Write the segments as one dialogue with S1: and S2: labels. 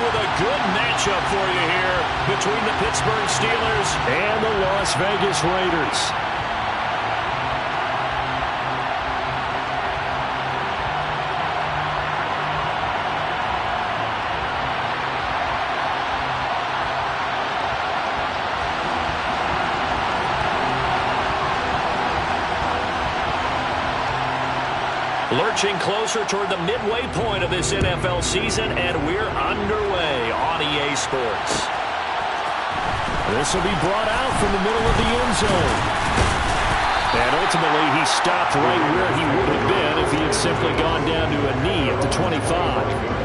S1: with a good matchup for you here between the Pittsburgh Steelers and the Las Vegas Raiders. Lurching closer toward the midway point of this NFL season, and we're underway on EA Sports. This will be brought out from the middle of the end zone. And ultimately, he stopped right where he would have been if he had simply gone down to a knee at the 25.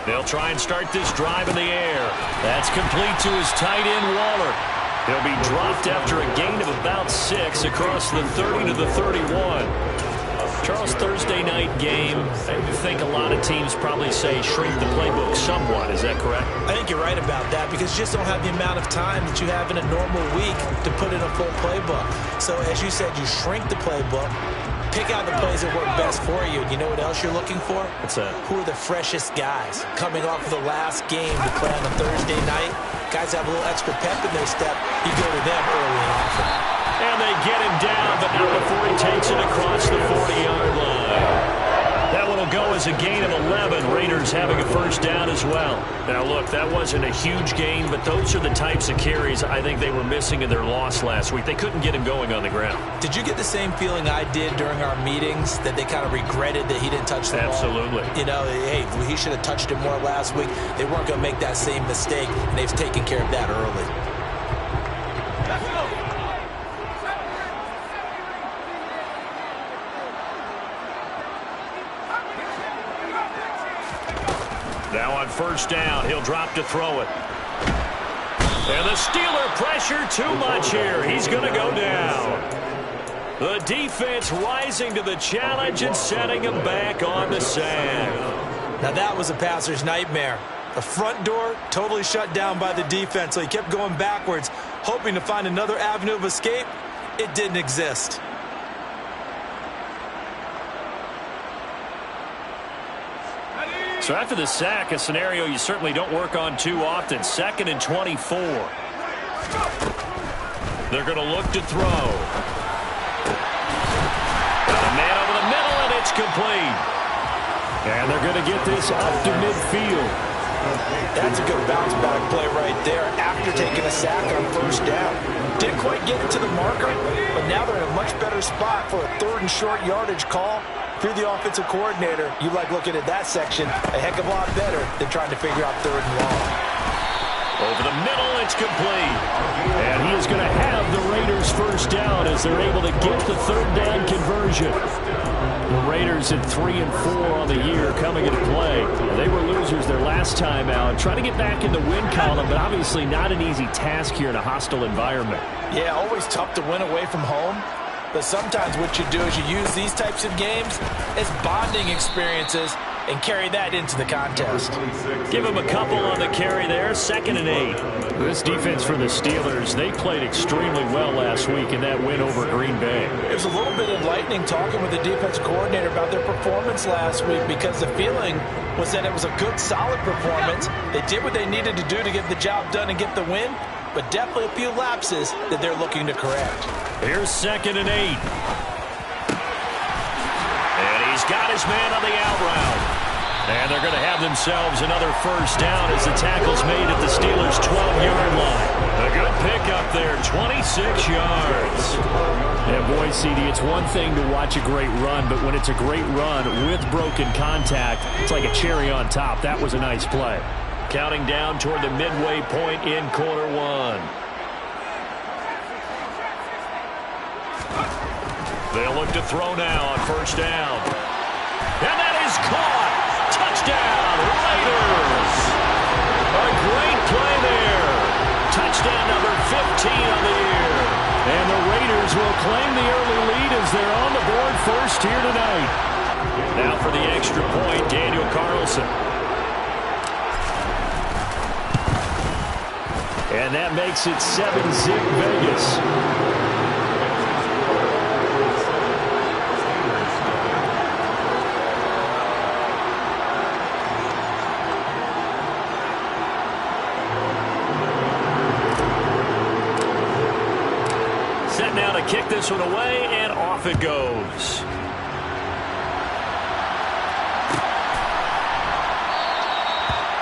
S1: They'll try and start this drive in the air. That's complete to his tight end, Waller. He'll be dropped after a gain of about 6 across the 30 to the 31. Charles, Thursday night game, I think a lot of teams probably say shrink the playbook somewhat. Is that correct?
S2: I think you're right about that because you just don't have the amount of time that you have in a normal week to put in a full playbook. So as you said, you shrink the playbook. Pick out the plays that work best for you. And you know what else you're looking for?
S1: What's that?
S2: Who are the freshest guys coming off of the last game to play on a Thursday night? Guys have a little extra pep in their step. You go to them early and often.
S1: And they get him down, but not before he takes it across the 40-yard line. That one will go as a gain of 11. Raiders having a first down as well. Now, look, that wasn't a huge gain, but those are the types of carries I think they were missing in their loss last week. They couldn't get him going on the ground.
S2: Did you get the same feeling I did during our meetings, that they kind of regretted that he didn't touch the ball?
S1: Absolutely.
S2: You know, hey, he should have touched it more last week. They weren't going to make that same mistake, and they've taken care of that early.
S1: Now on first down, he'll drop to throw it. And the Steeler pressure too much here. He's going to go down. The defense rising to the challenge and setting him back on the sand.
S2: Now that was a passer's nightmare. The front door totally shut down by the defense, so he kept going backwards, hoping to find another avenue of escape. It didn't exist.
S1: So after the sack, a scenario you certainly don't work on too often. 2nd and 24. They're going to look to throw. Got a man over the middle, and it's complete. And they're going to get this up to midfield.
S2: That's a good bounce back play right there after taking a sack on first down. Didn't quite get it to the marker, but now they're in a much better spot for a 3rd and short yardage call. If you're the offensive coordinator, you like looking at that section a heck of a lot better than trying to figure out 3rd and long.
S1: Over the middle, it's complete. And he is going to have the Raiders first down as they're able to get the 3rd down conversion. The Raiders at 3 and 4 on the year coming into play. They were losers their last time out. Trying to get back in the win column, but obviously not an easy task here in a hostile environment.
S2: Yeah, always tough to win away from home. But sometimes what you do is you use these types of games as bonding experiences and carry that into the contest.
S1: Give him a couple on the carry there. 2nd and 8. This defense for the Steelers, they played extremely well last week in that win over Green Bay.
S2: It was a little bit enlightening talking with the defense coordinator about their performance last week because the feeling was that it was a good, solid performance. They did what they needed to do to get the job done and get the win, but definitely a few lapses that they're looking to correct.
S1: Here's 2nd and 8. And he's got his man on the out route. And they're going to have themselves another first down as the tackle's made at the Steelers' 12-yard line. A good pickup there, 26 yards. And boy, CD, it's one thing to watch a great run, but when it's a great run with broken contact, it's like a cherry on top. That was a nice play. Counting down toward the midway point in quarter one. They'll look to throw now on first down. And that is caught. Touchdown, Raiders. A great play there. Touchdown number 15 on the year. And the Raiders will claim the early lead as they're on the board first here tonight. Now for the extra point, Daniel Carlson. And that makes it 7-zip Vegas. Set now to kick this one away, and off it goes.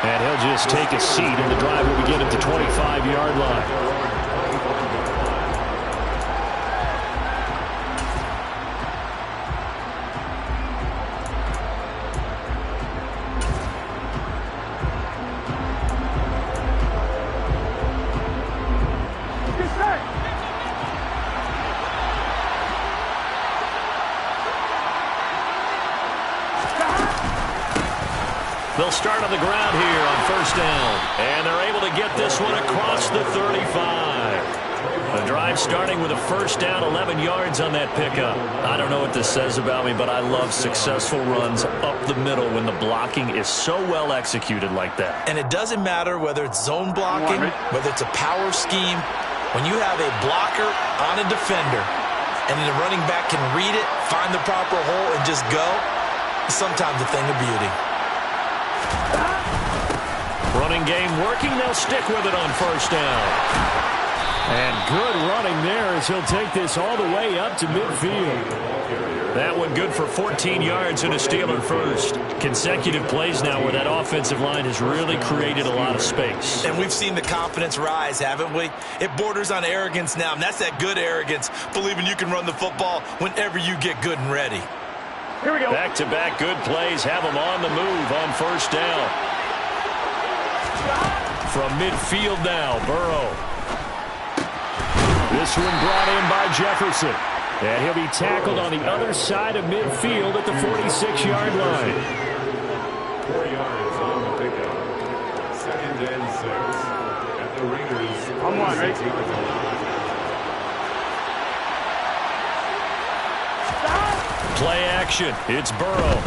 S1: And he'll just take a seat, and the drive will begin at the 25-yard line. They'll start on the ground here on first down. And they're able to get this one across the 35. The drive starting with a first down, 11 yards on that pickup. I don't know what this says about me, but I love successful runs up the middle when the blocking is so well executed like that.
S2: And it doesn't matter whether it's zone blocking, whether it's a power scheme. When you have a blocker on a defender and the running back can read it, find the proper hole, and just go, it's sometimes a thing of beauty.
S1: Running game working. They'll stick with it on first down. And good running there as he'll take this all the way up to midfield. That one good for 14 yards and a Steeler first. Consecutive plays now where that offensive line has really created a lot of space.
S2: And we've seen the confidence rise, haven't we? It borders on arrogance now, and that's that good arrogance, believing you can run the football whenever you get good and ready.
S1: Here we go. Back-to-back good plays have them on the move on first down. From midfield now, Burrow. This one brought in by Jefferson. And he'll be tackled on the other side of midfield at the 46-yard line.
S3: 4 yards on the pickup. 2nd and 6. At the Raiders. Come on, right?
S1: Play action. It's Burrow.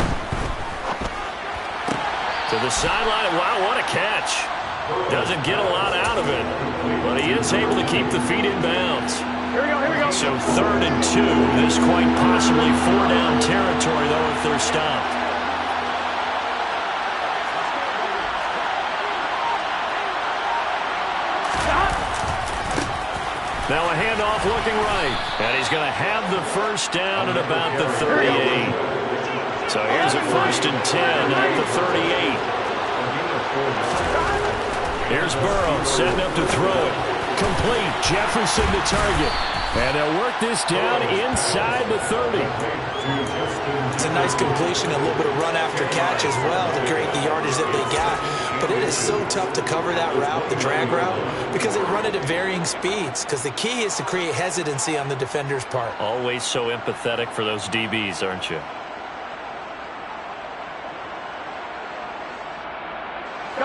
S1: To the sideline. Wow, what a catch. Doesn't get a lot out of it, but he is able to keep the feet in bounds.
S4: Here we go.
S1: So 3rd and 2. This quite possibly 4-down territory, though, if they're stopped. Now a handoff looking right. And he's going to have the first down at about the 38. So here's a 1st and 10 at the 38. Here's Burrow setting up to throw it. Complete. Jefferson the target. And they'll work this down inside the 30.
S2: It's a nice completion, a little bit of run after catch as well to create the yardage that they got. But it is so tough to cover that route, the drag route, because they run it at varying speeds. Because the key is to create hesitancy on the defender's part.
S1: Always so empathetic for those DBs, aren't you?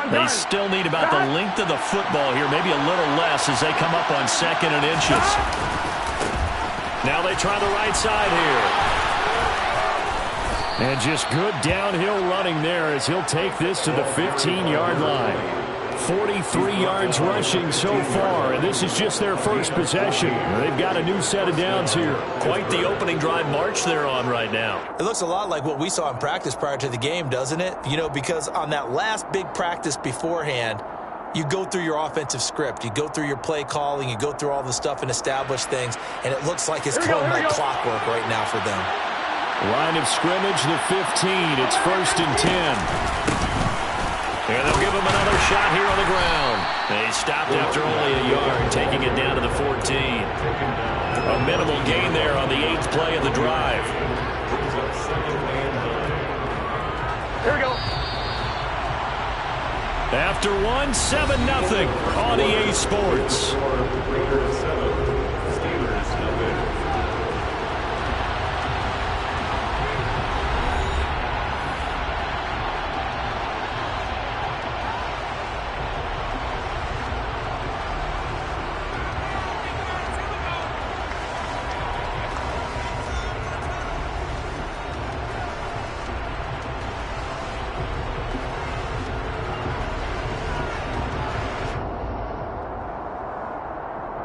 S1: They still need about the length of the football here, maybe a little less as they come up on 2nd and inches. Now they try the right side here. And just good downhill running there as he'll take this to the 15-yard line. 43 yards rushing so far, and this is just their first possession. They've got a new set of downs here. Quite the opening drive march they're on right now.
S2: It looks a lot like what we saw in practice prior to the game, doesn't it? You know, because on that last big practice beforehand, you go through your offensive script. You go through your play calling. You go through all the stuff and establish things, and it looks like it's going like clockwork right now for them.
S1: Line of scrimmage, the 15. It's 1st and 10. And they'll give him another shot here on the ground. They stopped after only a yard, taking it down to the 14. A minimal gain there on the 8th play of the drive.
S4: Here we go.
S1: After one, 7-0 on EA Sports.
S3: Raiders 7, Steelers 0.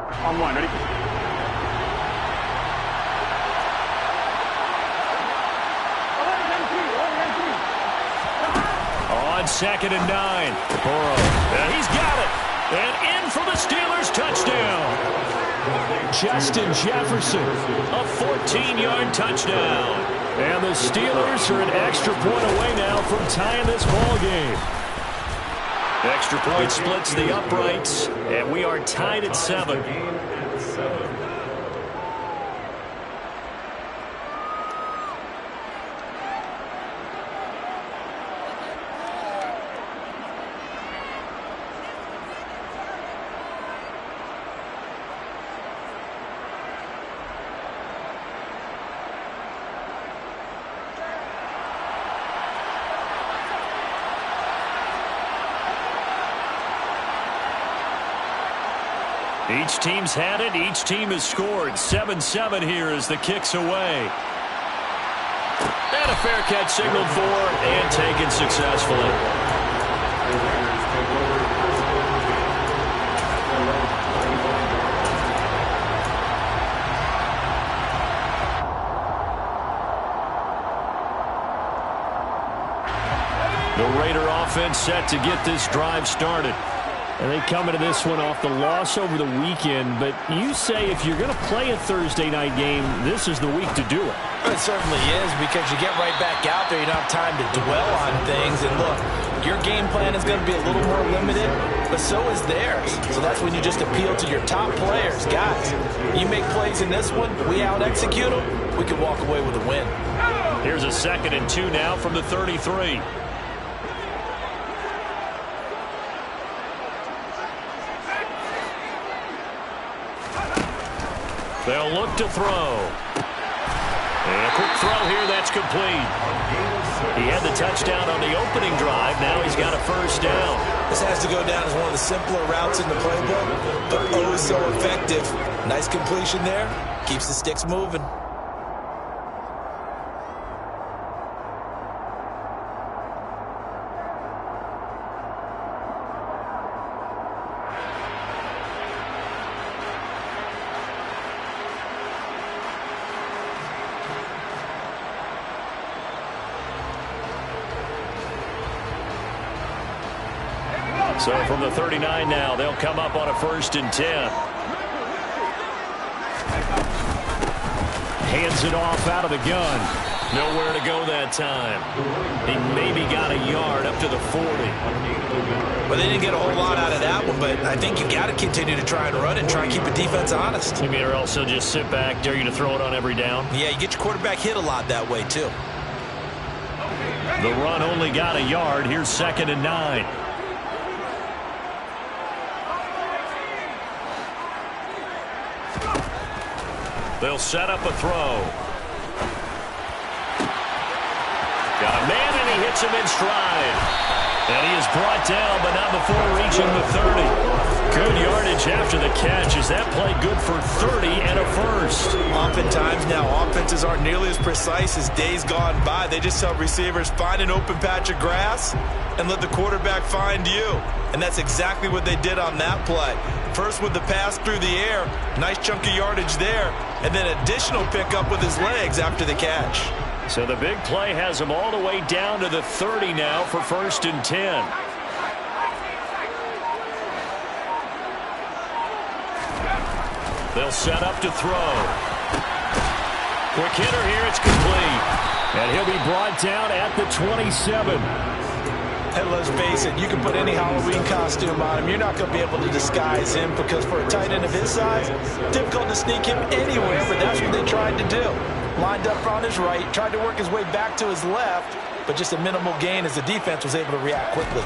S4: On one, ready?
S1: On 2nd and 9. Burrow. And he's got it. And in for the Steelers touchdown. Justin Jefferson, a 14-yard touchdown. And the Steelers are an extra point away now from tying this ball game. Extra point splits the uprights, and we are tied at 7. Each team's had it. Each team has scored. 7-7 here as the kick's away. And a fair catch signaled for and taken successfully. The Raider offense set to get this drive started. And they come into this one off the loss over the weekend. But you say if you're going to play a Thursday night game, this is the week to do it.
S2: It certainly is, because you get right back out there. You don't have time to dwell on things. And look, your game plan is going to be a little more limited, but so is theirs. So that's when you just appeal to your top players. Guys, you make plays in this one, we out-execute them, we can walk away with a win.
S1: Here's a 2nd and 2 now from the 33. They'll look to throw. And a quick throw here, that's complete. He had the touchdown on the opening drive. Now he's got a first down.
S2: This has to go down as one of the simpler routes in the playbook, but oh so effective. Nice completion there. Keeps the sticks moving.
S1: So from the 39 now, they'll come up on a 1st and 10. Hands it off out of the gun. Nowhere to go that time. He maybe got a yard up to the 40.
S2: Well, they didn't get a whole lot out of that one, but I think you got to continue to try and run and try and keep the defense honest.
S1: You mean, or else he'll just sit back, dare you to throw it on every down?
S2: Yeah, you get your quarterback hit a lot that way, too.
S1: The run only got a yard. Here's 2nd and 9. They'll set up a throw. Got a man, and he hits him in stride. And he is brought down, but not before reaching the 30. Good yardage after the catch. Is that play good for 30 and a first?
S2: Oftentimes now, offenses aren't nearly as precise as days gone by. They just tell receivers, find an open patch of grass and let the quarterback find you. And that's exactly what they did on that play. First with the pass through the air, nice chunk of yardage there, and then additional pickup with his legs after the catch.
S1: So the big play has him all the way down to the 30 now for 1st and 10. They'll set up to throw. Quick hitter here, it's complete. And he'll be brought down at the 27.
S2: And let's face it, you can put any Halloween costume on him. You're not going to be able to disguise him, because for a tight end of his size, difficult to sneak him anywhere, but that's what they tried to do. Lined up on his right, tried to work his way back to his left, but just a minimal gain as the defense was able to react quickly.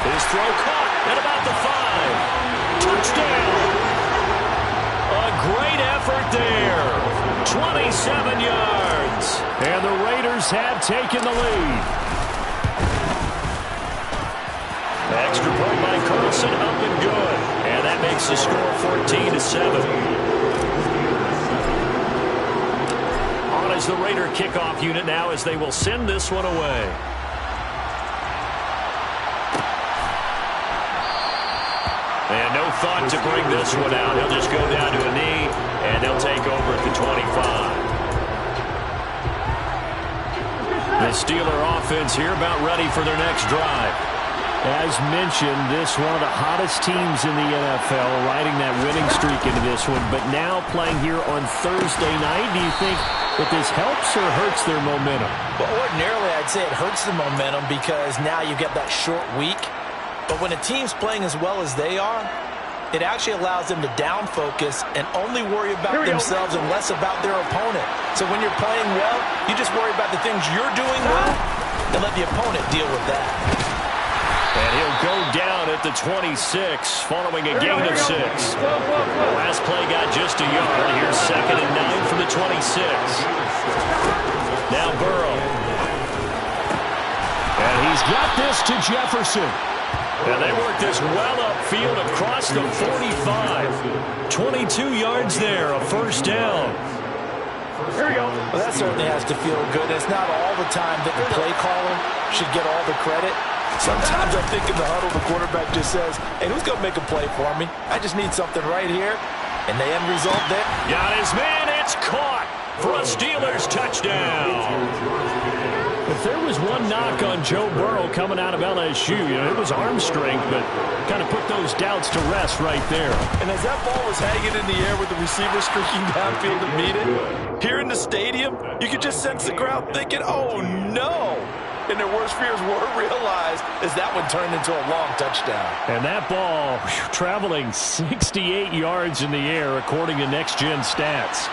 S1: His throw caught at about the 5. Touchdown! A great effort there. 27 yards. And the Raiders have taken the lead. Extra point by Carlson, up and good. And that makes the score 14-7. On is the Raider kickoff unit now, as they will send this one away. And no thought to bring this one out. He'll just go down to a knee, and they'll take over at the 25. The Steeler offense here about ready for their next drive.
S5: As mentioned, this one of the hottest teams in the NFL, riding that winning streak into this one, but now playing here on Thursday night. Do you think that this helps or hurts their momentum?
S2: Well, ordinarily, I'd say it hurts the momentum because now you get that short week. But when a team's playing as well as they are, it actually allows them to down focus and only worry about themselves and less about their opponent. So when you're playing well, you just worry about the things you're doing well and let the opponent deal with that.
S1: And he'll go down at the 26 following a gain of 6. The last play got just a yard. Here's 2nd and 9 from the 26. Now Burrow.
S5: And he's got this to Jefferson.
S1: And they work this well upfield across the 45. 22 yards there, a first down.
S4: Here we go.
S2: Well, that certainly has to feel good. It's not all the time that the play caller should get all the credit. Sometimes I think in the huddle, the quarterback just says, hey, who's going to make a play for me? I just need something right here. And the end result there.
S1: Got his man. It's caught for a Steelers touchdown.
S5: If there was one knock on Joe Burrow coming out of LSU, it was arm strength, but kind of put those doubts to rest right there.
S2: And as that ball was hanging in the air with the receiver streaking downfield to meet it, here in the stadium, you could just sense the crowd thinking, oh, no. And their worst fears were realized as that one turned into a long touchdown.
S5: And that ball traveling 68 yards in the air, according to Next Gen Stats.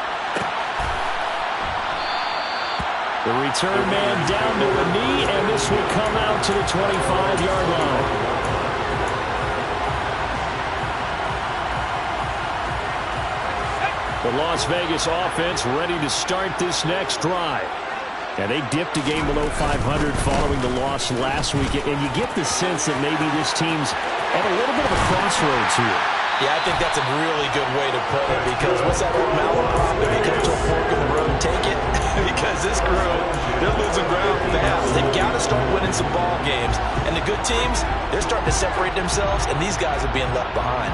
S5: The return man down to a knee, and this will come out to the 25-yard line. The Las Vegas offense ready to start this next drive. And they dipped a game below 500 following the loss last week. And you get the sense that maybe this team's at a little bit of a crossroads here.
S2: Yeah, I think that's a really good way to put it, because what's that old malaprop? If you come to a fork in the road, take it. Because this crew, they're losing ground fast. They've got to start winning some ball games. And the good teams, they're starting to separate themselves, and these guys are being left behind.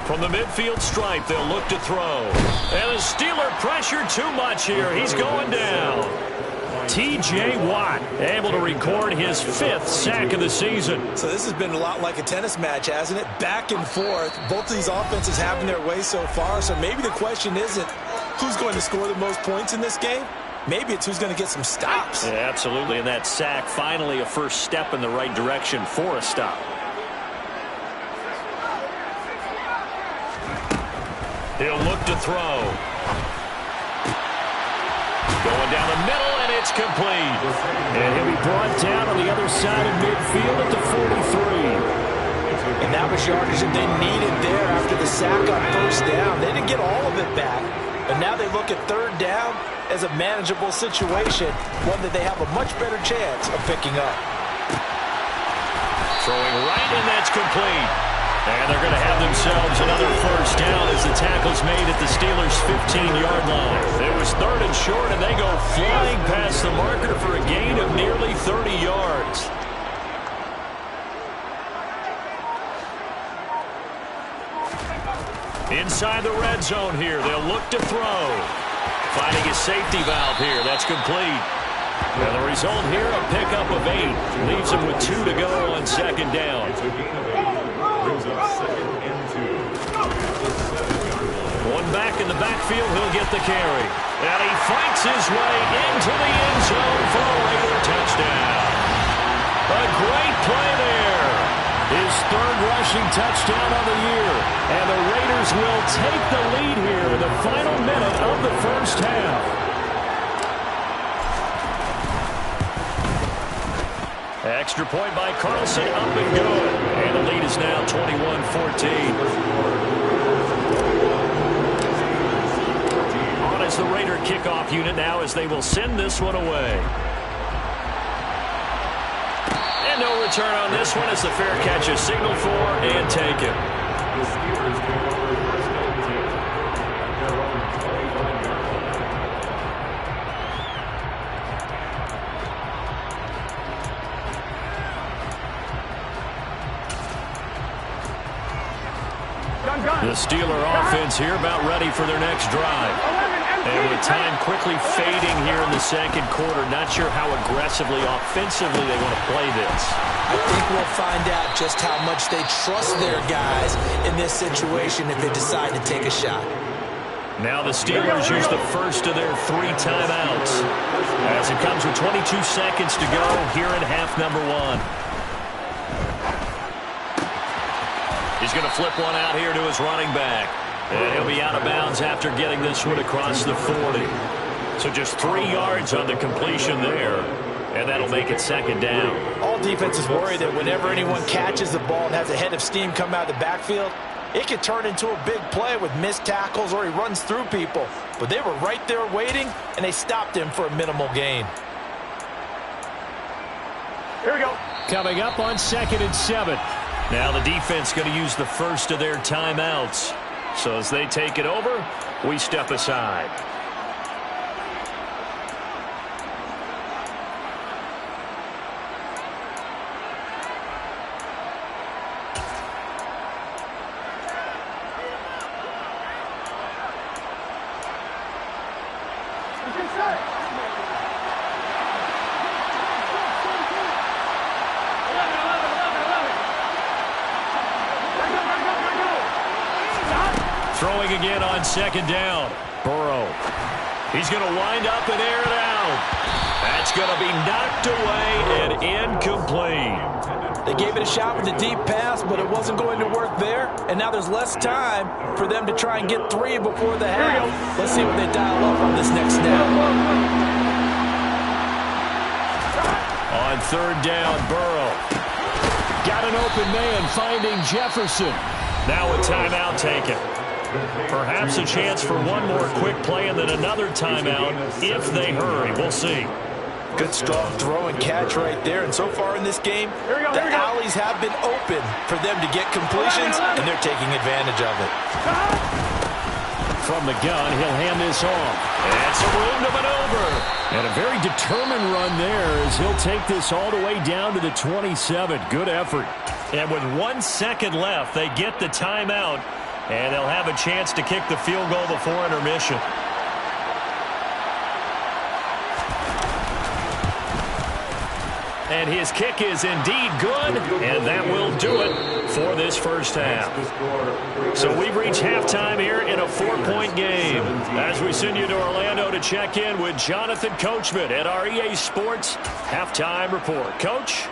S1: From the midfield stripe, they'll look to throw. And the Steeler pressure too much here. He's going down. T.J. Watt able to record his 5th sack of the season.
S2: So this has been a lot like a tennis match, hasn't it? Back and forth. Both of these offenses having their way so far. So maybe the question isn't who's going to score the most points in this game. Maybe it's who's going to get some stops.
S1: Yeah, absolutely. And that sack, finally a first step in the right direction for a stop. He'll look to throw. Going down the middle, and it's complete.
S5: And he'll be brought down on the other side of midfield at the 43.
S2: And that was yardage that they needed there after the sack on first down. They didn't get all of it back, but now they look at third down as a manageable situation, one that they have a much better chance of picking up.
S1: Throwing right, and that's complete. And they're going to have themselves another first down as the tackle's made at the Steelers' 15-yard line. It was 3rd and short, and they go flying past the marker for a gain of nearly 30 yards. Inside the red zone here, they'll look to throw. Finding a safety valve here, that's complete. And the result here, a pickup of 8. Leaves them with 2 to go on 2nd down.
S3: Brings up 2nd and 2.
S1: One back in the backfield, he'll get the carry. And he fights his way into the end zone for a Raider touchdown. A great play there. His 3rd rushing touchdown of the year. And the Raiders will take the lead here in the final minute of the first half. Extra point by Carlson, up and good. And the lead is now 21-14. the Raider kickoff unit now as they will send this one away. And no return on this one as the fair catch is signaled for and taken.
S3: The Steelers take over first and 10 at their own 25-yard line.
S1: The Steeler offense here about ready for their next drive. And with time quickly fading here in the second quarter, not sure how aggressively, offensively they want to play this.
S2: I think we'll find out just how much they trust their guys in this situation if they decide to take a shot.
S1: Now the Steelers use the first of their 3 timeouts as it comes with 22 seconds to go here in half number 1. He's going to flip one out here to his running back. And he'll be out of bounds after getting this one across the 40. So just 3 yards on the completion there. And that'll make it second down.
S2: All defenses worry that whenever anyone catches the ball and has a head of steam come out of the backfield, it could turn into a big play with missed tackles or he runs through people. But they were right there waiting, and they stopped him for a minimal gain.
S4: Here we go.
S1: Coming up on 2nd and 7. Now the defense going to use the first of their timeouts. So as they take it over, we step aside. Throwing again on 2nd down. Burrow. He's going to wind up and air it out. That's going to be knocked away and incomplete.
S2: They gave it a shot with the deep pass, but it wasn't going to work there. And now there's less time for them to try and get 3 before the half. Let's see what they dial up on this next snap.
S1: On 3rd down, Burrow. Got an open man finding Jefferson. Now a timeout taken. Perhaps a chance for one more quick play and then another timeout if they hurry. We'll see.
S2: Good strong throw and catch right there. And so far in this game, the alleys have been open for them to get completions, and they're taking advantage of it.
S1: From the gun, he'll hand this off. And some room to maneuver. And a very determined run there as he'll take this all the way down to the 27. Good effort. And with 1 second left, they get the timeout. And they'll have a chance to kick the field goal before intermission. And his kick is indeed good, and that will do it for this first half. So we've reached halftime here in a 4-point game. As we send you to Orlando to check in with Jonathan Coachman at our EA Sports Halftime Report. Coach?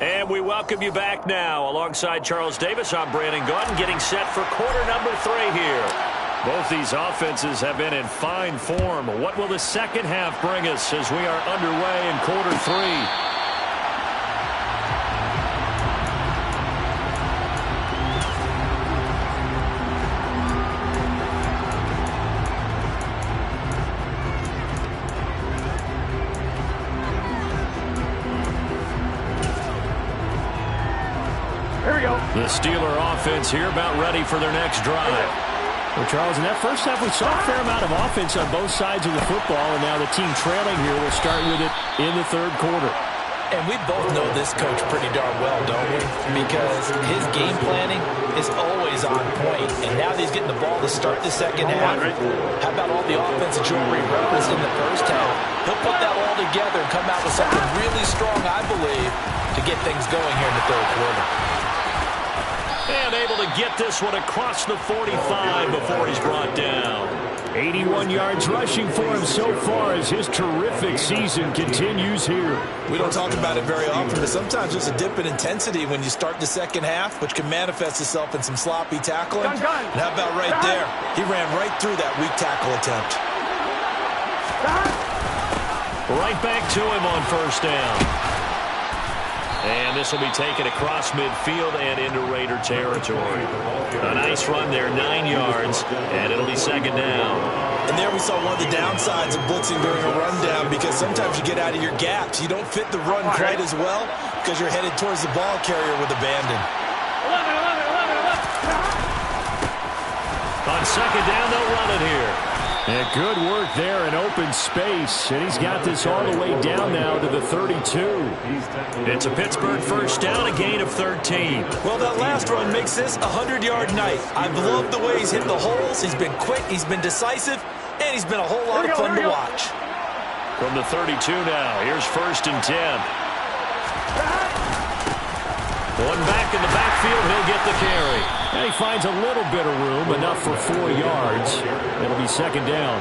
S1: And we welcome you back now. Alongside Charles Davis, I'm Brandon Gaudin, getting set for quarter number 3 here. Both these offenses have been in fine form. What will the second half bring us as we are underway in quarter 3? The Steeler offense here about ready for their next drive.
S5: Well, Charles, in that first half, we saw a fair amount of offense on both sides of the football, and now the team trailing here will start with it in the 3rd quarter.
S2: And we both know this coach pretty darn well, don't we? Because his game planning is always on point. And now that he's getting the ball to start the second half, how about all the offensive jewelry referenced in the first half? He'll put that all together and come out with something really strong, I believe, to get things going here in the 3rd quarter.
S1: And able to get this one across the 45 before he's brought down.
S5: 81 yards rushing for him so far as his terrific season continues here.
S2: We don't talk about it very often, but sometimes there's a dip in intensity when you start the second half, which can manifest itself in some sloppy tackling. And how about right there? He ran right through that weak tackle attempt.
S1: Right back to him on first down. And this will be taken across midfield and into Raider territory. A nice run there, 9 yards, and it'll be second down.
S2: And there we saw one of the downsides of blitzing during a rundown, because sometimes you get out of your gaps. You don't fit the run quite as well because you're headed towards the ball carrier with abandon.
S1: 11. On second down, they'll run it here.
S5: And good work there in open space. And he's got this all the way down now to the 32.
S1: It's a Pittsburgh first down, a gain of 13.
S2: Well, that last run makes this a 100-yard night. I've loved the way he's hit the holes. He's been quick, he's been decisive, and he's been a whole lot of fun to watch.
S1: From the 32 now, here's first and 10. One back in the backfield, he'll get the carry.
S5: And he finds a little bit of room, enough for 4 yards. It'll be second down.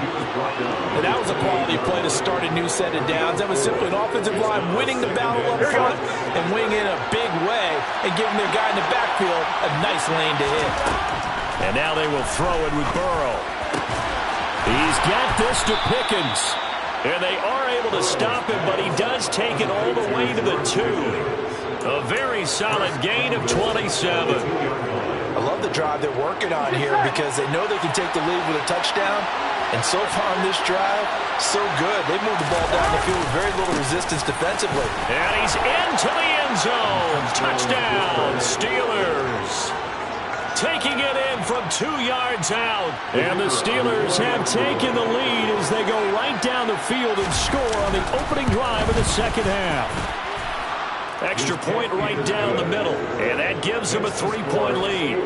S2: And that was a quality play to start a new set of downs. That was simply an offensive line winning the battle up front and winning it a big way and giving their guy in the backfield a nice lane to hit.
S1: And now they will throw it with Burrow.
S5: He's got this to Pickens.
S1: And they are able to stop him, but he does take it all the way to the 2. A very solid gain of 27.
S2: I love the drive they're working on here because they know they can take the lead with a touchdown. And so far on this drive, so good. They've moved the ball down the field with very little resistance defensively.
S1: And he's into the end zone. Touchdown, Steelers. Taking it in from 2 yards out.
S5: And the Steelers have taken the lead as they go right down the field and score on the opening drive of the second half.
S1: Extra point right down the middle. And that gives them a 3-point lead.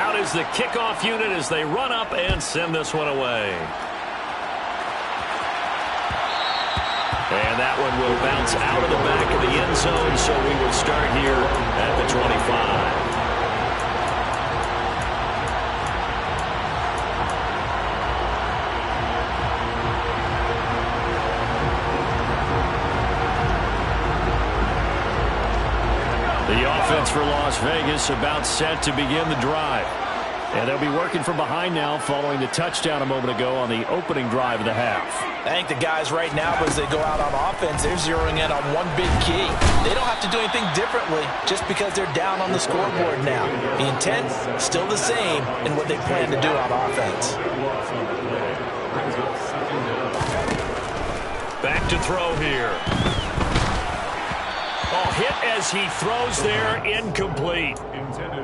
S1: Out is the kickoff unit as they run up and send this one away. And that one will bounce out of the back of the end zone, so we will start here at the 25. The offense for Las Vegas about set to begin the drive. And they'll be working from behind now following the touchdown a moment ago on the opening drive of the half.
S2: I think the guys right now, as they go out on offense, they're zeroing in on one big key. They don't have to do anything differently just because they're down on the scoreboard now. The intent, still the same in what they plan to do on offense.
S1: Back to throw here. Oh, hit as he throws there, incomplete.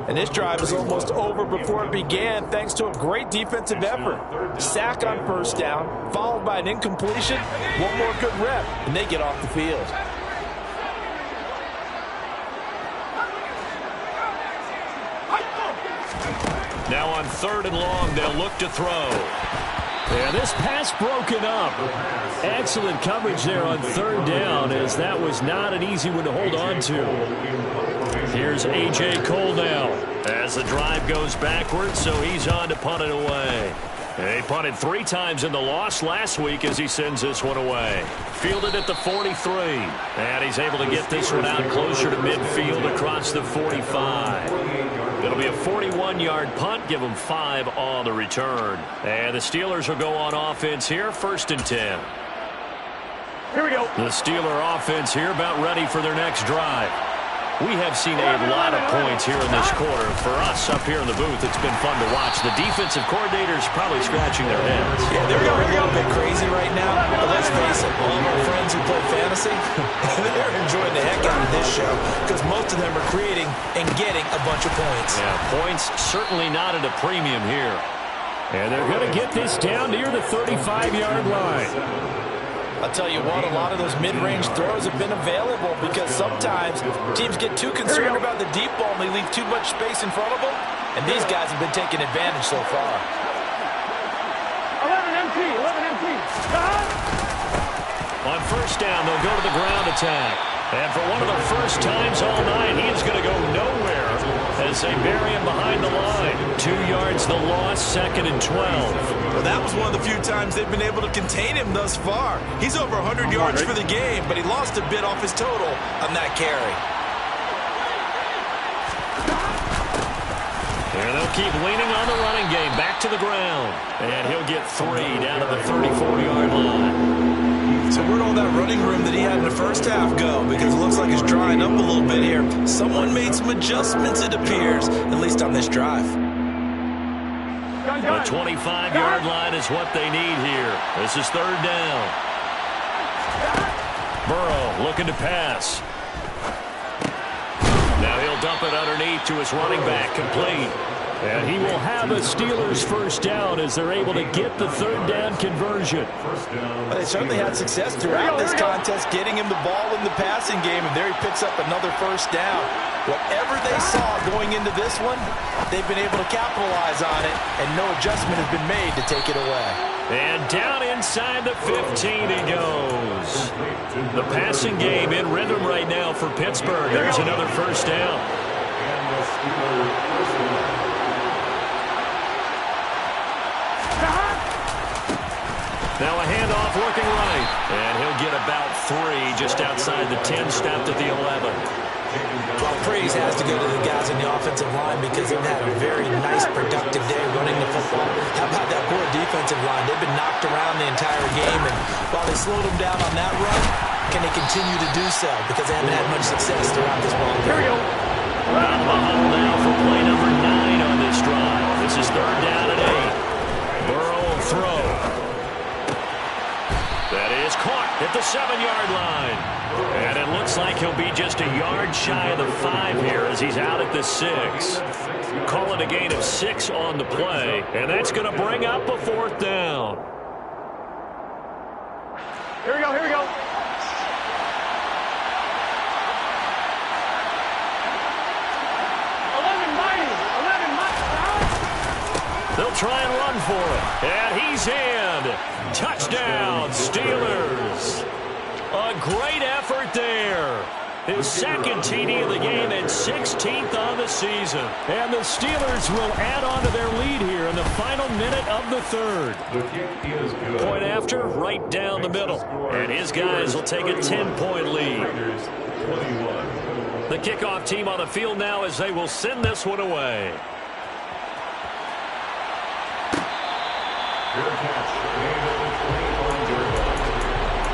S2: And this drive is almost over before it began thanks to a great defensive effort. Sack on first down, followed by an incompletion, one more good rep, and they get off the field.
S1: Now on 3rd and long, they'll look to throw.
S5: Yeah, this pass broken up. Excellent coverage there on 3rd down, as that was not an easy one to hold on to.
S1: Here's A.J. Cole now as the drive goes backwards, so he's on to punt it away. He punted 3 times in the loss last week as he sends this one away. Fielded at the 43, and he's able to get this one out closer to midfield across the 45. It'll be a 41-yard punt, give them 5 on the return. And the Steelers will go on offense here, 1st and 10.
S4: Here we go.
S1: The Steeler offense here about ready for their next drive. We have seen a lot of points here in this quarter. For us up here in the booth, it's been fun to watch. The defensive coordinators probably scratching their heads.
S2: Yeah, they're going a little bit crazy right now. But let's face it, all my friends who play fantasy, they're enjoying the heck out of this show because most of them are creating and getting a bunch of points.
S1: Yeah, points certainly not at a premium here.
S5: And they're going to get this down near the 35-yard line.
S2: I'll tell you what, a lot of those mid-range throws have been available because sometimes teams get too concerned about the deep ball and they leave too much space in front of them, and these guys have been taking advantage so far.
S4: 11 empty.
S1: On first down, they'll go to the ground attack. And for one of the first times all night, he is going to go nowhere as they bury him behind the line. 2 yards the loss, 2nd and 12.
S2: Well, that was one of the few times they've been able to contain him thus far. He's over 100 yards for the game, but he lost a bit off his total on that carry.
S1: And they'll keep leaning on the running game. Back to the ground. And he'll get 3 down to the 34-yard line.
S2: So where'd all that running room that he had in the first half go? Because it looks like it's drying up a little bit here. Someone made some adjustments, it appears, at least on this drive.
S1: The 25-yard line is what they need here. This is 3rd down. Burrow looking to pass. Now he'll dump it underneath to his running back, complete. And he will have a Steelers first down as they're able to get the 3rd down conversion.
S2: Well, they certainly had success throughout this contest, getting him the ball in the passing game, and there he picks up another first down. Whatever they saw going into this one, they've been able to capitalize on it, and no adjustment has been made to take it away.
S1: And down inside the 15 he goes. The passing game in rhythm right now for Pittsburgh. There's another first down.
S3: And the Steelers first down.
S1: Now a handoff looking right. And he'll get about 3 just outside the 10, stopped at the 11.
S2: Well, praise has to go to the guys on the offensive line because they've had a very nice, productive day running the football. How about that poor defensive line? They've been knocked around the entire game, and while they slowed them down on that run, can they continue to do so? Because they haven't had much success throughout this ball game.
S1: Here we go. Out of the huddle now for play number 9 on this drive. This is 3rd down and 8. Burrow will throw. That is caught at the 7-yard line. And it looks like he'll be just a yard shy of the 5 here as he's out at the 6. Call it a gain of 6 on the play. And that's going to bring up a 4th down.
S4: Here we go, here we go.
S1: They'll try and run for it. And he's in. Touchdown, Steelers. A great effort there. His 2nd TD of the game and 16th on the season. And the Steelers will add on to their lead here in the final minute of the 3rd.
S3: The kick is good.
S1: Point after, right down the middle. And his guys will take a 10-point lead.
S3: 21.
S1: The kickoff team on the field now as they will send this one away.
S3: Fair catch. Made at the 21-yard line.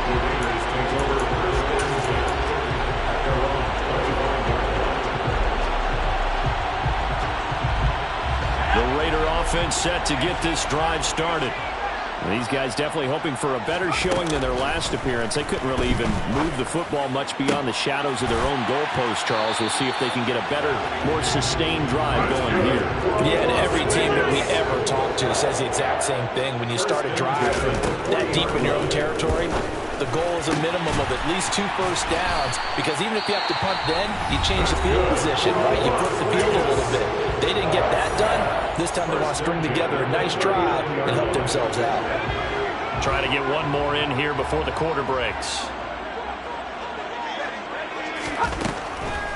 S3: The Raiders take over first and 10 at their own 21-yard line.
S1: The Raider offense set to get this drive started.
S5: These guys definitely hoping for a better showing than their last appearance. They couldn't really even move the football much beyond the shadows of their own goalpost, Charles. We'll see if they can get a better, more sustained drive going here.
S2: Yeah, and every team that we ever talk to says the exact same thing. When you start a drive from that deep in your own territory, the goal is a minimum of at least 2 first downs, because even if you have to punt then, you change the field position, right? You flip the field a little bit. They didn't get that done. This time they want to string together a nice drive and help themselves out.
S1: Try to get one more in here before the quarter breaks.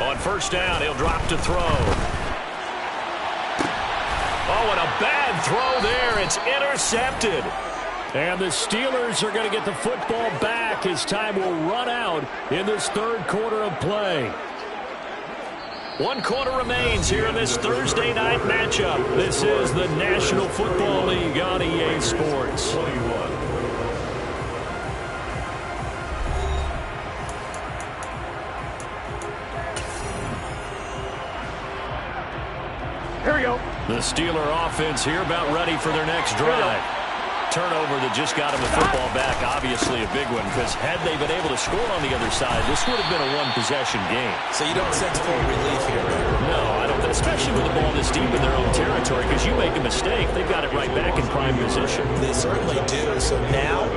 S1: On first down, he'll drop to throw. Oh, and a bad throw there. It's intercepted. And the Steelers are going to get the football back as time will run out in this 3rd quarter of play. 1 quarter remains here in this Thursday night matchup. This is the National Football League on EA Sports.
S3: 21.
S4: Here we go.
S1: The Steeler offense here about ready for their next drive. Turnover that just got him the football back, obviously a big one, because had they been able to score on the other side, this would have been a 1-possession game.
S2: So you don't sense full relief here, right?
S1: No, I don't, especially with the ball this deep in their own territory, because you make a mistake, they've got it right back in prime position.
S2: They certainly do. So now,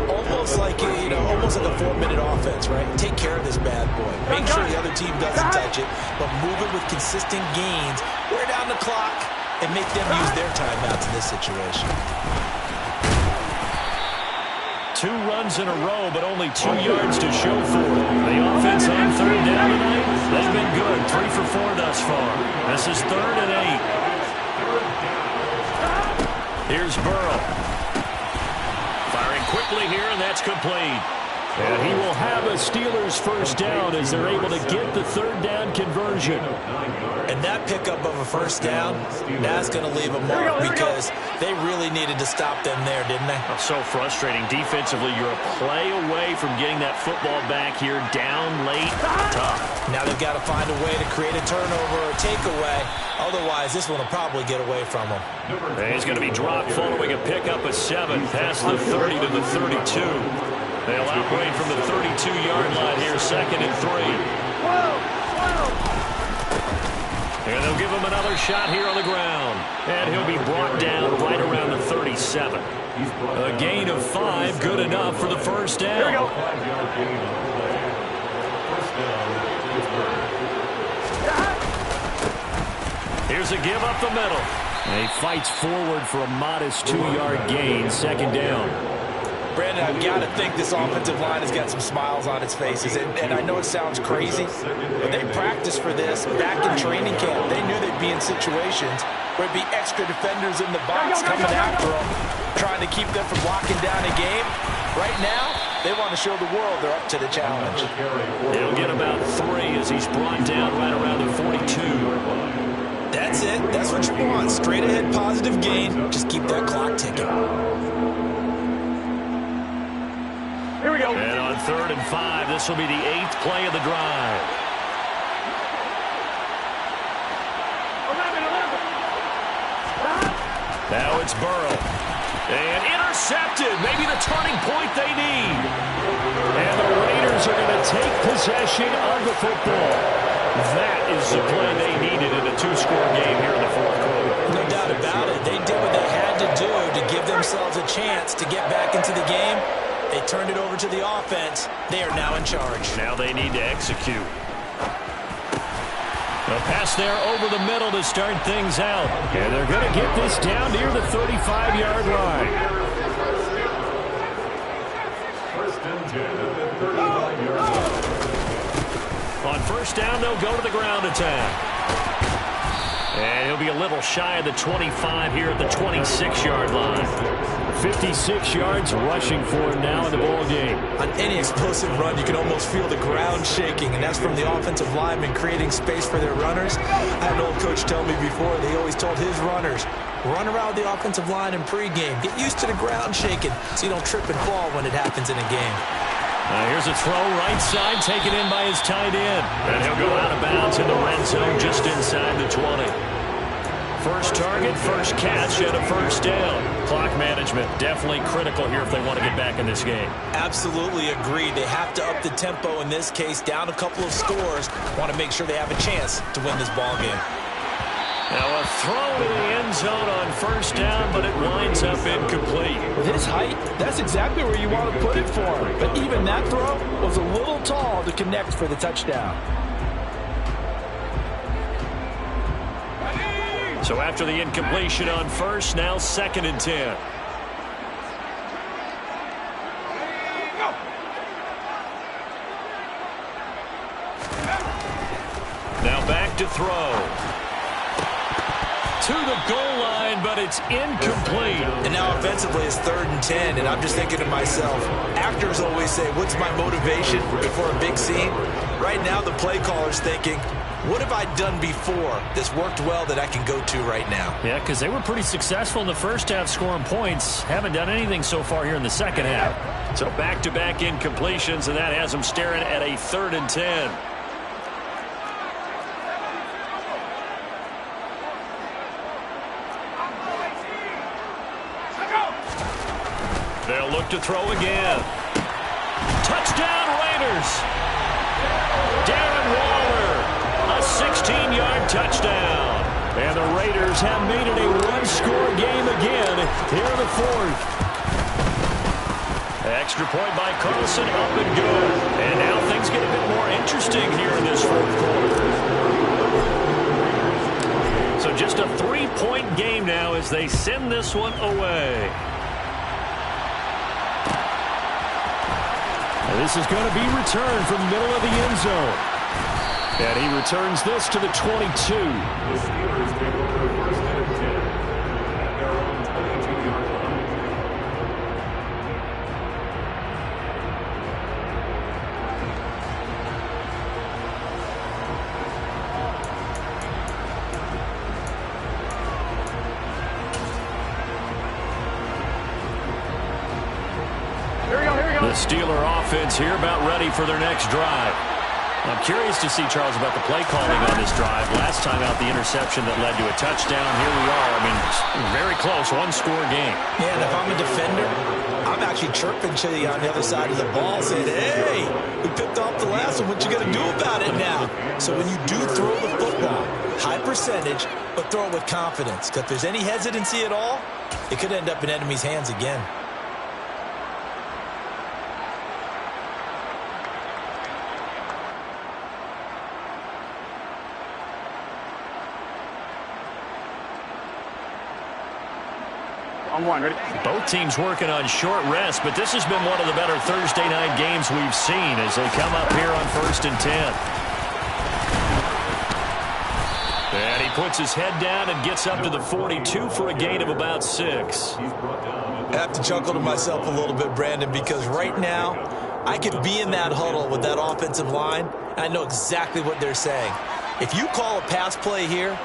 S2: almost like almost like a 4-minute offense, right? Take care of this bad boy. Make sure the other team doesn't touch it, but move it with consistent gains. Wear down the clock and make them use their timeouts in this situation.
S1: 2 runs in a row, but only 2 yards to show for it. The offense on 3rd down tonight, they've been good. 3 for 4 thus far. This is 3rd and 8. Here's Burrow. Firing quickly here, and that's complete. And he will have a Steelers first down as they're able to get the 3rd down conversion.
S2: And that pickup of a first down, that's going to leave a mark because they really needed to stop them there, didn't they?
S1: Oh, so frustrating. Defensively, you're a play away from getting that football back here, down late, tough.
S2: Now they've got to find a way to create a turnover or a takeaway. Otherwise, this one will probably get away from them.
S1: And he's going to be dropped following a pickup of 7 past the 30 to the 32. They'll operate from the 32-yard line here, 2nd and 3. And they'll give him another shot here on the ground. And he'll be brought down right around the 37. A gain of 5, good enough for the first down.
S4: Here we go.
S1: Here's a give up the middle.
S5: And he fights forward for a modest 2-yard gain, 2nd down.
S2: Brandon, I've got to think this offensive line has got some smiles on its faces. And I know it sounds crazy, but they practiced for this back in training camp. They knew they'd be in situations where it'd be extra defenders in the box coming after them, trying to keep them from locking down a game. Right now, they want to show the world they're up to the challenge.
S1: He'll get about 3 as he's brought down right around the 42.
S2: That's it. That's what you want. Straight ahead positive gain. Just keep that clock ticking.
S4: Here we go.
S1: And on 3rd and 5, this will be the 8th play of the drive.
S4: 11.
S1: Now it's Burrow. And intercepted. Maybe the turning point they need. And the Raiders are going to take possession of the football. That is the play they needed in a 2-score game here in the 4th quarter.
S2: No doubt about it. They did what they had to do to give themselves a chance to get back into the game. They turned it over to the offense. They are now in charge.
S1: Now they need to execute. A pass there over the middle to start things out. And they're going to get this down near the 35-yard line.
S3: First and 10 at the 35-yard line.
S1: On first down, they'll go to the ground attack. And he'll be a little shy of the 25 here at the 26-yard line. 56 yards rushing for him now in the ball game.
S2: On any explosive run, you can almost feel the ground shaking, and that's from the offensive linemen creating space for their runners. I had an old coach tell me before, they always told his runners, run around the offensive line in pregame. Get used to the ground shaking so you don't trip and fall when it happens in a game.
S1: Here's a throw right side, taken in by his tight end. And he'll go out of bounds in the red zone just inside the 20. First target, first catch, and a first down. Clock management definitely critical here if they want to get back in this game.
S2: Absolutely agree. They have to up the tempo in this case, down a couple of scores. Want to make sure they have a chance to win this ball game.
S1: Now a throw to the end zone on first down, but it winds up incomplete.
S2: With his height, that's exactly where you want to put it for him. But even that throw was a little tall to connect for the touchdown.
S1: So after the incompletion on first, now 2nd and 10. Now back to throw. To the goal line, but it's incomplete.
S2: And now offensively it's 3rd and 10, and I'm just thinking to myself, actors always say, what's my motivation before a big scene? Right now the play caller's thinking, what have I done before that's worked well that I can go to right now?
S1: Yeah, because they were pretty successful in the first half scoring points. Haven't done anything so far here in the second half. So back-to-back incompletions, and that has them staring at a 3rd and 10. They'll look to throw again. Touchdown, Raiders! Darren Waller, a 16-yard touchdown. And the Raiders have made it a one-score game again here in the 4th. Extra point by Carlson, up and good. And now things get a bit more interesting here in this 4th quarter. So just a 3-point game now as they send this one away.
S5: This is going to be returned from the middle of the end zone. And he returns this to the 22.
S3: The Steelers take over first and 10 at their own 22-yard line.
S1: The Steeler offense here about ready for their next drive. I'm curious to see, Charles, about the play calling on this drive. Last time out, the interception that led to a touchdown. Here we are. I mean, very close, one-score game.
S2: Yeah, and if I'm a defender, I'm actually chirping to you on the other side of the ball, saying, hey, we picked off the last one. What you going to do about it now? So when you do throw the football, high percentage, but throw it with confidence. Because if there's any hesitancy at all, it could end up in enemy's hands again.
S4: On one, ready?
S1: Both teams working on short rest, but this has been one of the better Thursday night games we've seen as they come up here on 1st and 10. And he puts his head down and gets up to the 42 for a gain of about 6.
S2: I have to chuckle to myself a little bit, Brandon, because right now I could be in that huddle with that offensive line, and I know exactly what they're saying. If you call a pass play here,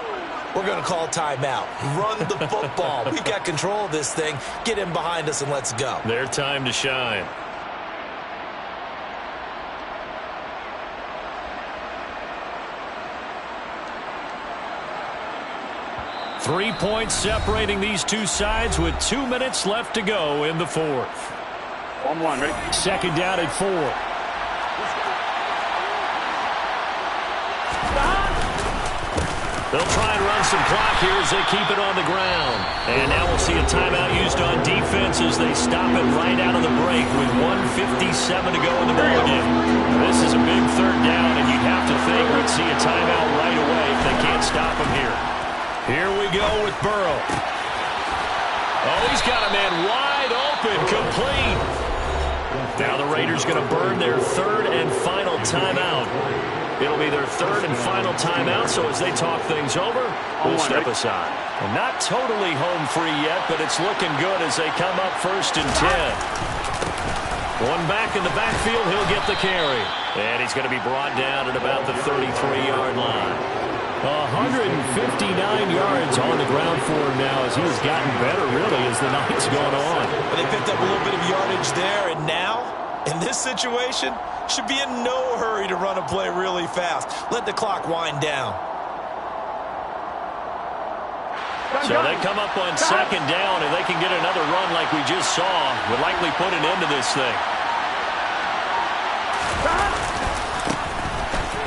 S2: we're going to call timeout. Run the football. We've got control of this thing. Get in behind us and let's go.
S1: Their time to shine. Three points separating these two sides with 2 minutes left to go in the fourth.
S4: On one, ready?
S5: Second down at 4.
S1: They'll try and run some clock here as they keep it on the ground. And now we'll see a timeout used on defense as they stop it right out of the break with 1:57 to go in the ballgame. This is a big third down, and you'd have to think we'd see a timeout right away if they can't stop him here. Here we go with Burrow. Oh, he's got a man wide open, complete. Now the Raiders going to burn their third and final timeout. It'll be their third and final timeout, so as they talk things over, we'll step aside. Well, not totally home free yet, but it's looking good as they come up 1st and 10. One back in the backfield, he'll get the carry. And he's going to be brought down at about the 33-yard line.
S5: 159 yards on the ground for him now as he's gotten better, really, as the night's gone on.
S2: They picked up a little bit of yardage there, and now, in this situation, should be in no hurry to run a play really fast. Let the clock wind down.
S1: So they come up on second down, and they can get another run like we just saw. Would likely put an end to this thing.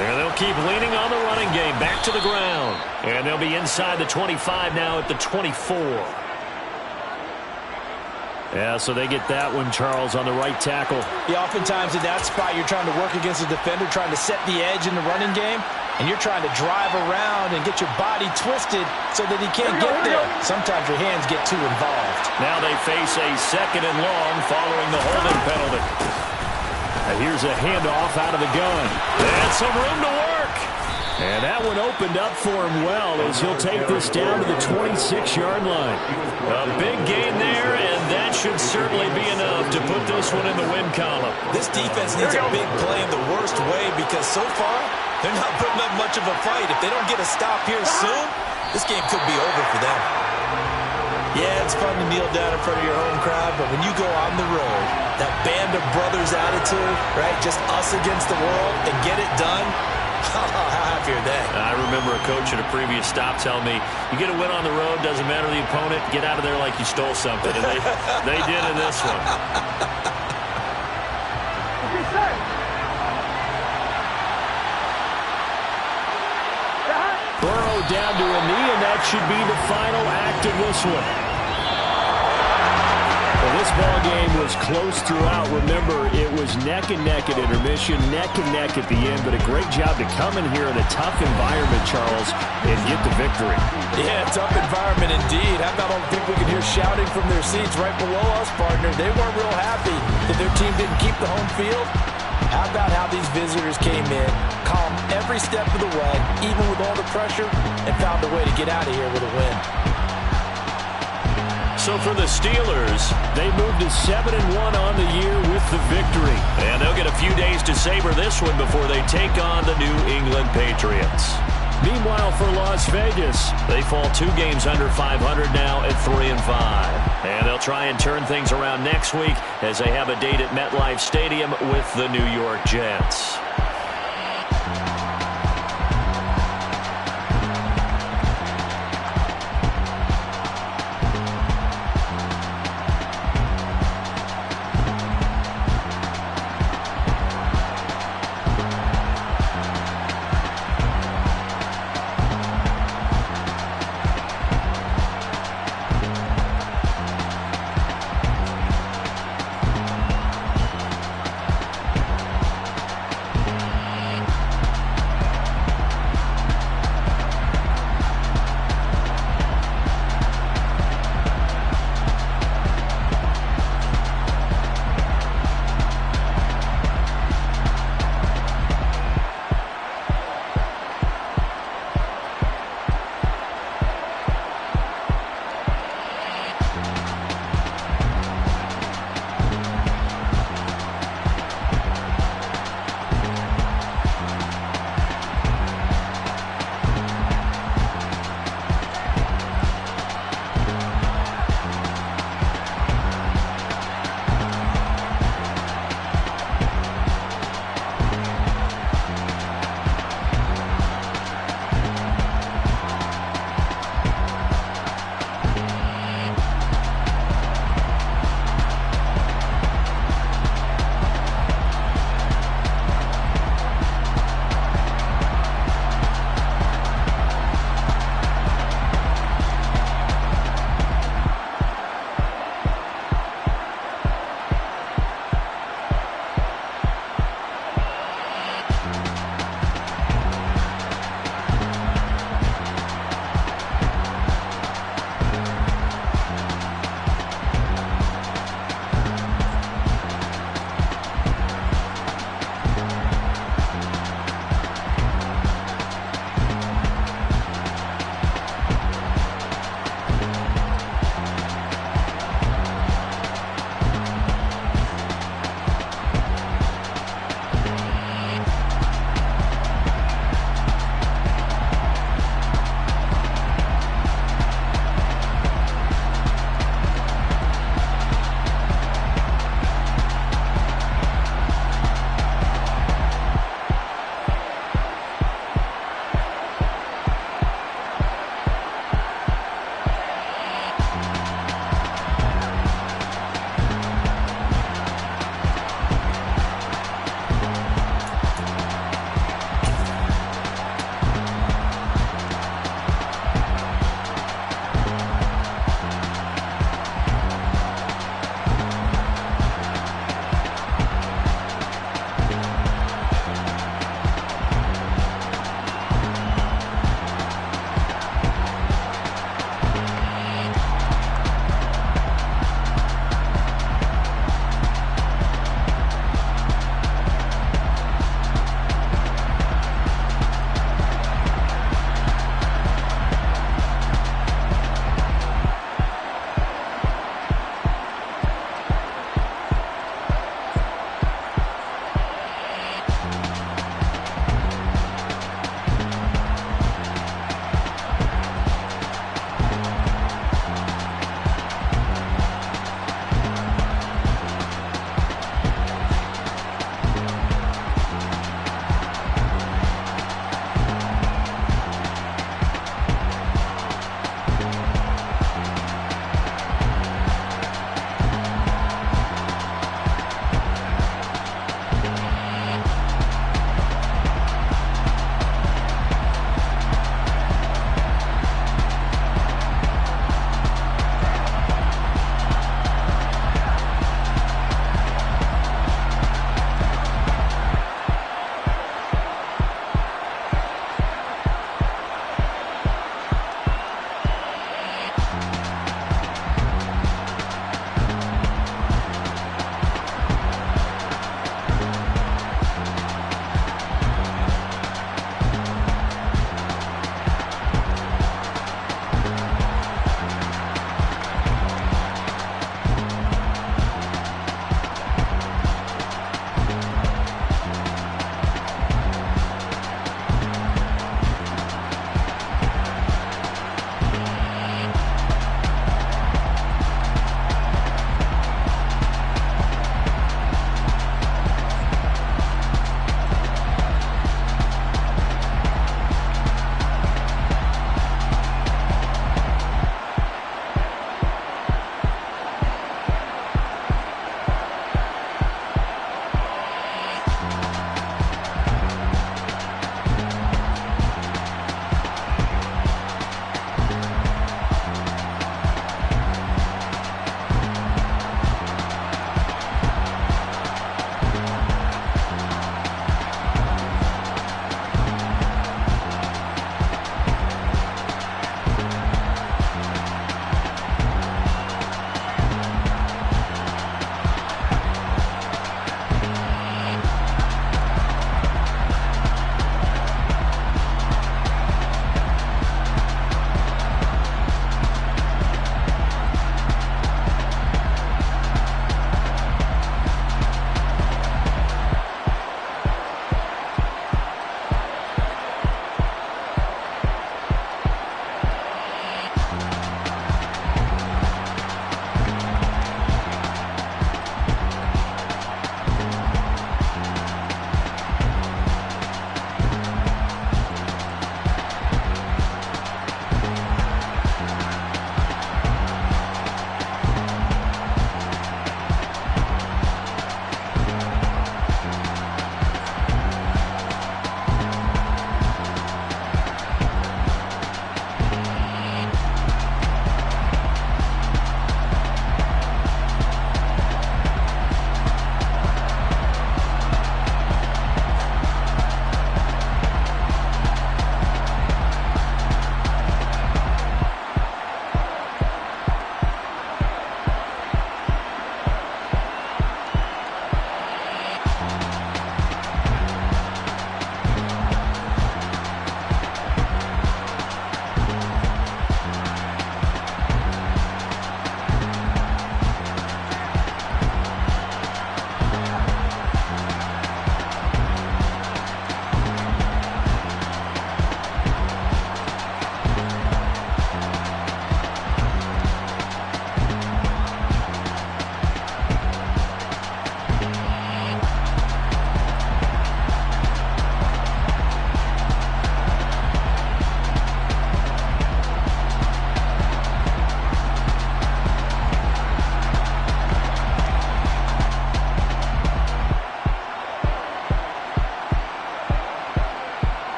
S1: There they'll keep leaning on the running game. Back to the ground. And they'll be inside the 25 now at the 24. Yeah, so they get that one, Charles, on the right tackle.
S2: Yeah, oftentimes in that spot, you're trying to work against a defender, trying to set the edge in the running game, and you're trying to drive around and get your body twisted so that he can't get there. Sometimes your hands get too involved.
S1: Now they face a second and long following the holding penalty.
S5: And here's a handoff out of the gun.
S1: And some room to work.
S5: And that one opened up for him well as he'll take this down to the 26-yard line.
S1: A big gain there, and that should certainly be enough to put this one in the win column.
S2: This defense needs a big play in the worst way because so far they're not putting up much of a fight. If they don't get a stop here soon, this game could be over for them. Yeah, it's fun to kneel down in front of your home crowd, but when you go on the road, that band of brothers attitude, right, just us against the world, and get it done, how happy are they?
S1: I remember a coach at a previous stop telling me, you get a win on the road, doesn't matter the opponent, get out of there like you stole something. And they did in this one.
S5: Burrow down to a knee, and that should be the final act of this one. Well, this ball game was close throughout. Remember, it was neck and neck at intermission, neck and neck at the end, but a great job to come in here in a tough environment, Charles, and get the victory.
S2: Yeah, tough environment indeed. I don't think we can hear shouting from their seats right below us, partner. They weren't real happy that their team didn't keep the home field. How about how these visitors came in, calm every step of the way, even with all the pressure, and found a way to get out of here with a win.
S1: So for the Steelers,
S5: they moved to 7-1 on the year with the victory.
S1: And they'll get a few days to savor this one before they take on the New England Patriots.
S5: Meanwhile, for Las Vegas,
S1: they fall 2 games under 500 now at 3-5. And they'll try and turn things around next week as they have a date at MetLife Stadium with the New York Jets.